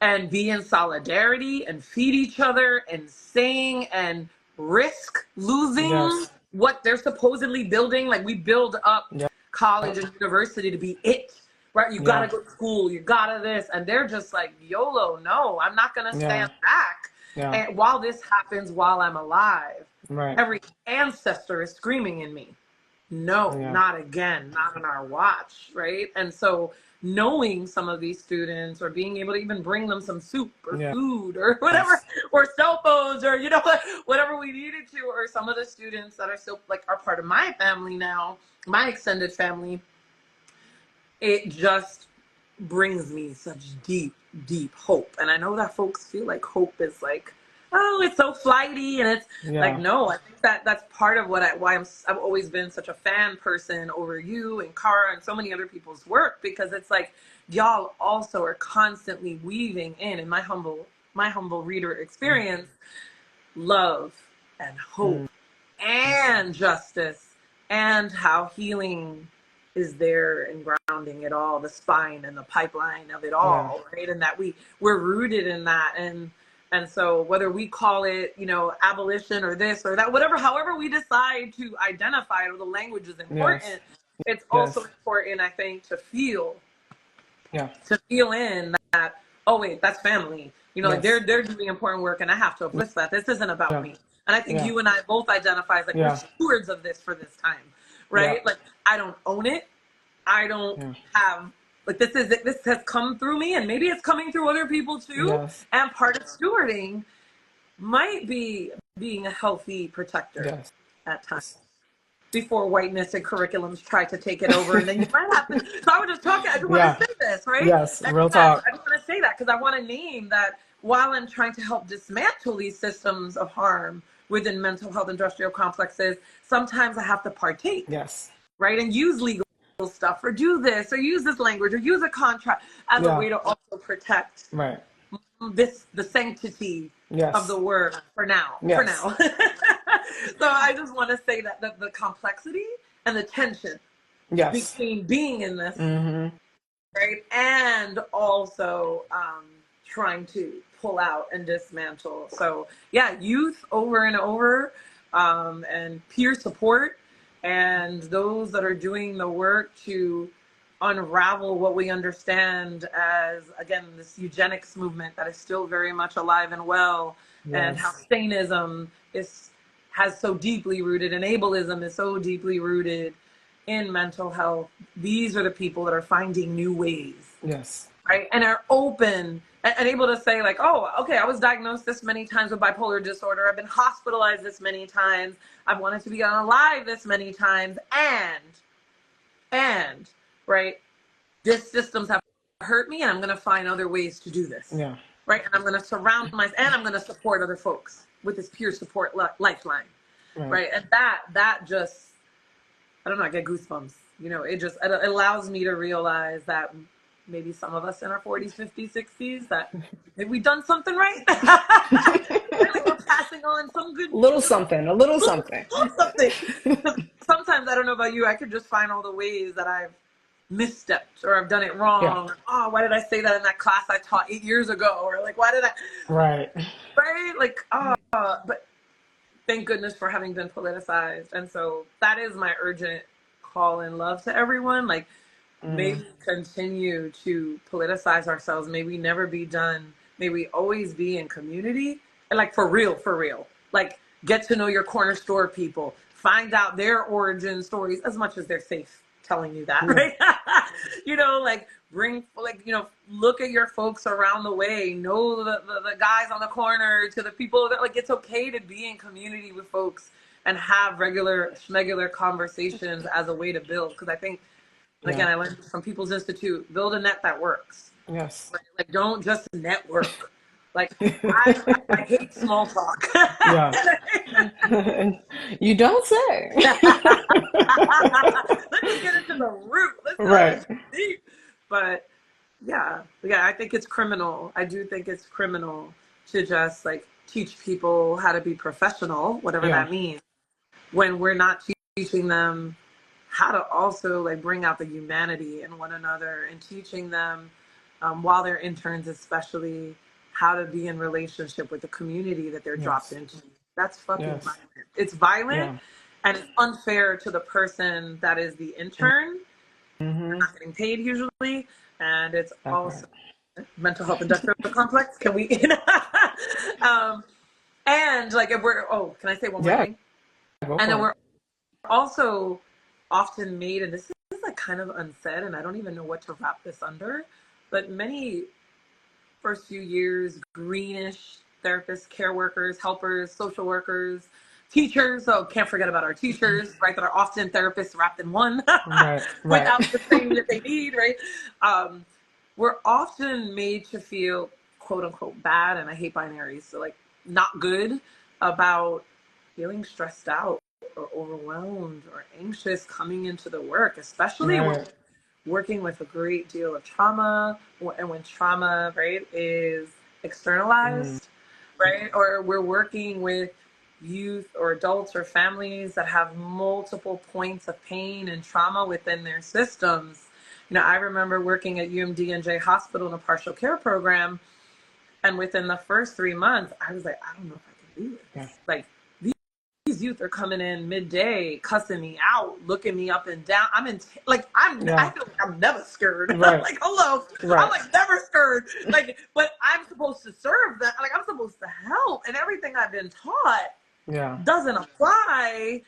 and be in solidarity and feed each other and sing and risk losing what they're supposedly building. Like, we build up college and university to be it, right? You gotta go to school, you gotta this, and they're just like, YOLO, no, I'm not gonna stand back. And while this happens, while I'm alive, every ancestor is screaming in me, no, not again, not on our watch, right? And so knowing some of these students, or being able to even bring them some soup or food or whatever, or cell phones, or, you know, whatever we needed to, or some of the students that are still, like, are part of my family now, my extended family, it just brings me such deep, deep hope. And I know that folks feel like hope is like, oh, it's so flighty, and it's like, no, I think that that's part of why I've always been such a fan person over you and Kara and so many other people's work, because it's like, y'all also are constantly weaving in my humble reader experience, love and hope and justice, and how healing is there and grounding it all, the spine and the pipeline of it all, right? And that we're rooted in that. And so whether we call it, you know, abolition or this or that, whatever, however we decide to identify it, or the language is important, it's also important, I think, to feel in that, oh wait, that's family. You know, like they're doing important work, and I have to uplift that. This isn't about me. And I think you and I both identify as like, we're stewards of this for this time, right? Like, I don't own it. I don't have, like, this has come through me, and maybe it's coming through other people too. And part of stewarding might be being a healthy protector at times, before whiteness and curriculums try to take it over, and then you might have to. So I was just talking. I just want to say this, right? Yes, real talk. I just want to say that because I want to name that while I'm trying to help dismantle these systems of harm within mental health industrial complexes, sometimes I have to partake. Right, and use legal stuff, or do this, or use this language, or use a contract as a way to also protect the sanctity of the word for now. For now. So I just want to say that the complexity and the tension between being in this, right, and also trying to pull out and dismantle. So youth over and over, and peer support, and those that are doing the work to unravel what we understand as, again, this eugenics movement that is still very much alive and well, and how Stainism has so deeply rooted, and ableism is so deeply rooted in mental health. These are the people that are finding new ways, right, and are open and able to say, like, oh, okay, I was diagnosed this many times with bipolar disorder. I've been hospitalized this many times. I've wanted to be unalive this many times. And, right, this systems have hurt me, and I'm going to find other ways to do this. Right, and I'm going to surround myself, and I'm going to support other folks with this peer support lifeline. Right, and that just, I don't know, I get goosebumps. You know, it allows me to realize that maybe some of us in our 40s, 50s, 60s, that maybe we've done something right. Like, we're passing on some good... a little something. Sometimes, I don't know about you, I could just find all the ways that I've misstepped or I've done it Yeah. wrong. Or, oh, why did I say that in that class I taught 8 years ago? Or like, why did I, Right. right? Like, but thank goodness for having been politicized. And so that is my urgent call and love to everyone. Like, may Mm. we continue to politicize ourselves. May we never be done. May we always be in community. And like, for real, for real. Like, get to know your corner store people. Find out their origin stories as much as they're safe telling you that, Yeah. right? Like bring, like, look at your folks around the way. Know the guys on the corner, to the people that, like, it's okay to be in community with folks and have regular schmegular conversations as a way to build. Because I think, and Yeah. again, I learned from People's Institute, build a net that works. Yes. Right? Like, don't just network. Like, I hate small talk. Yeah. You don't Let's say. just get into the root. Let's go Right. deep. But yeah, I think it's criminal. I do think it's criminal to just like teach people how to be professional, whatever Yeah. that means, when we're not teaching them how to also like bring out the humanity in one another, and teaching them, while they're interns especially, how to be in relationship with the community that they're dropped Yes. into. That's fucking Yes. violent. It's violent, Yeah. and it's unfair to the person that is the intern. They're Mm-hmm. not getting paid usually, and it's That also part. mental health industrial complex. Can we um and like, if we're, oh, can I say one more Yeah. thing? Go And then for it. we're also often made, and this is like kind of unsaid, and I don't even know what to wrap this under, but many first few years, greenish therapists, care workers, helpers, social workers, teachers. So can't forget about our teachers, right? That are often therapists wrapped in one Right. Right. without the training that they need, right? Um, we're often made to feel quote unquote bad, and I hate binaries, so like not good, about feeling stressed out or overwhelmed or anxious coming into the work, especially when Right. working with a great deal of trauma, and when trauma, right, is Mm. externalized, right? Or we're working with youth or adults or families that have multiple points of pain and trauma within their systems. I remember working at UMD&J Hospital in a partial care program, and within the first 3 months, I was like, I don't know if I can do this. Yeah. Like, these youth are coming in midday, cussing me out, looking me up and down. I Yeah. feel like I'm never scared. Right. Like, hello, I'm Right. like never scared. Like, but I'm supposed to serve that. Like, I'm supposed to help, and everything I've been taught Yeah. doesn't apply.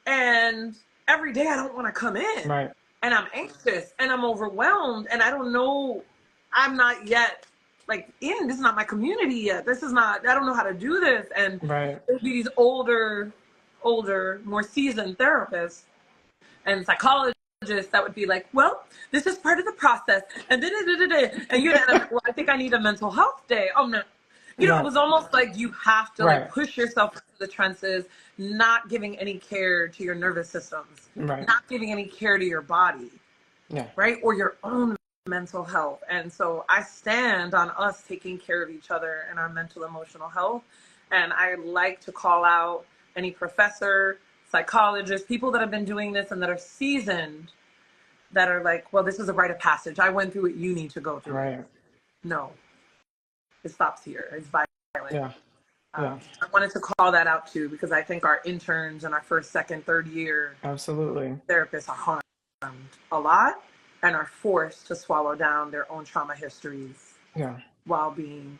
And every day I don't want to come in, Right. and I'm anxious and I'm overwhelmed, and I don't know. I'm not yet like in. This is not my community yet. This is not. I don't know how to do this. And Right. there'd be these older, more seasoned therapists and psychologists that would be like, "Well, this is part of the process," and and well, I think I need a mental health day. Oh no, it Right. was almost like you have to like Right. push yourself into the trenches, not giving any care to your nervous systems, Right. not giving any care to your body, Yeah. right, or your own mental health. And so I stand on us taking care of each other and our mental emotional health. And I like to call out any professor, psychologist, people that have been doing this and that are seasoned, that are like, well, this is a rite of passage. I went through it. You need to go through it. Right. No, it stops here. It's violent. Yeah. Yeah. I wanted to call that out too, because I think our interns and our first, second, third year Absolutely. therapists are harmed a lot and are forced to swallow down their own trauma histories Yeah. while being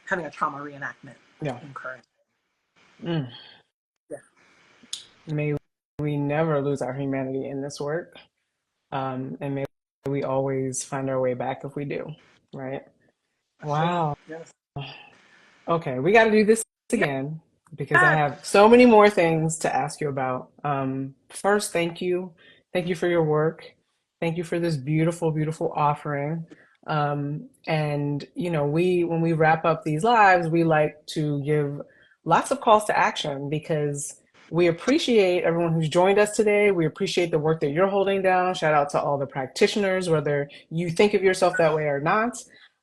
having a trauma reenactment Yeah. in current. Mm. Yeah, May we never lose our humanity in this work. And may we always find our way back if we do. Right. sure. Wow. Yes. Okay, we got to do this again because I Yes. have so many more things to ask you about. First, thank you. Thank you for your work. Thank you for this beautiful, beautiful offering. And when we wrap up these lives, we like to give lots of calls to action because we appreciate everyone who's joined us today. We appreciate the work that you're holding down. Shout out to all the practitioners, whether you think of yourself that way or not.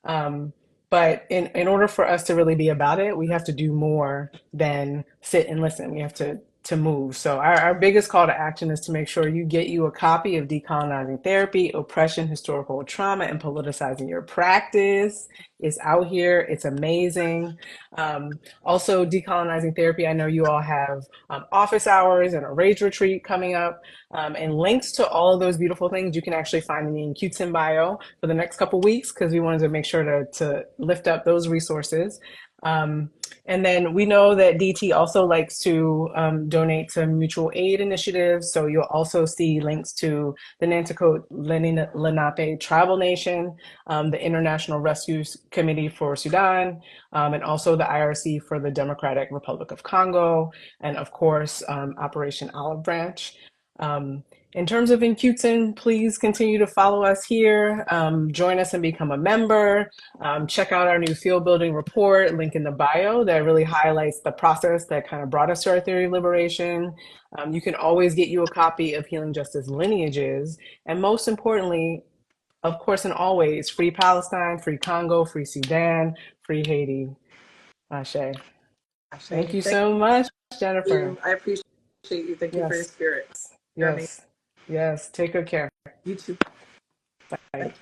Um, but in order for us to really be about it, we have to do more than sit and listen. We have to to move. So our biggest call to action is to make sure you get you a copy of Decolonizing Therapy, Oppression, Historical Trauma, and Politicizing Your Practice. It's out here. It's amazing. Also, Decolonizing Therapy, I know you all have office hours and a rage retreat coming up. And links to all of those beautiful things you can actually find in the Incutin bio for the next couple weeks because we wanted to make sure to lift up those resources. Um, and then we know that DT also likes to donate to mutual aid initiatives. So you'll also see links to the Nanticoke Lenape Tribal Nation, the International Rescue Committee for Sudan, and also the IRC for the Democratic Republic of Congo, and of course, Operation Olive Branch. Um, in terms of Incutin, please continue to follow us here. Join us and become a member. Check out our new field building report, link in the bio, that really highlights the process that kind of brought us to our theory of liberation. You can always get you a copy of Healing Justice Lineages. And most importantly, of course, and always, free Palestine, free Congo, free Sudan, free Haiti. Ashe. Thank Ashe. you Thank so much, you. Jennifer. I appreciate you. Thank you for your Yes, spirit. You're amazing. yes, yes. Take good care. You too. Bye. Bye.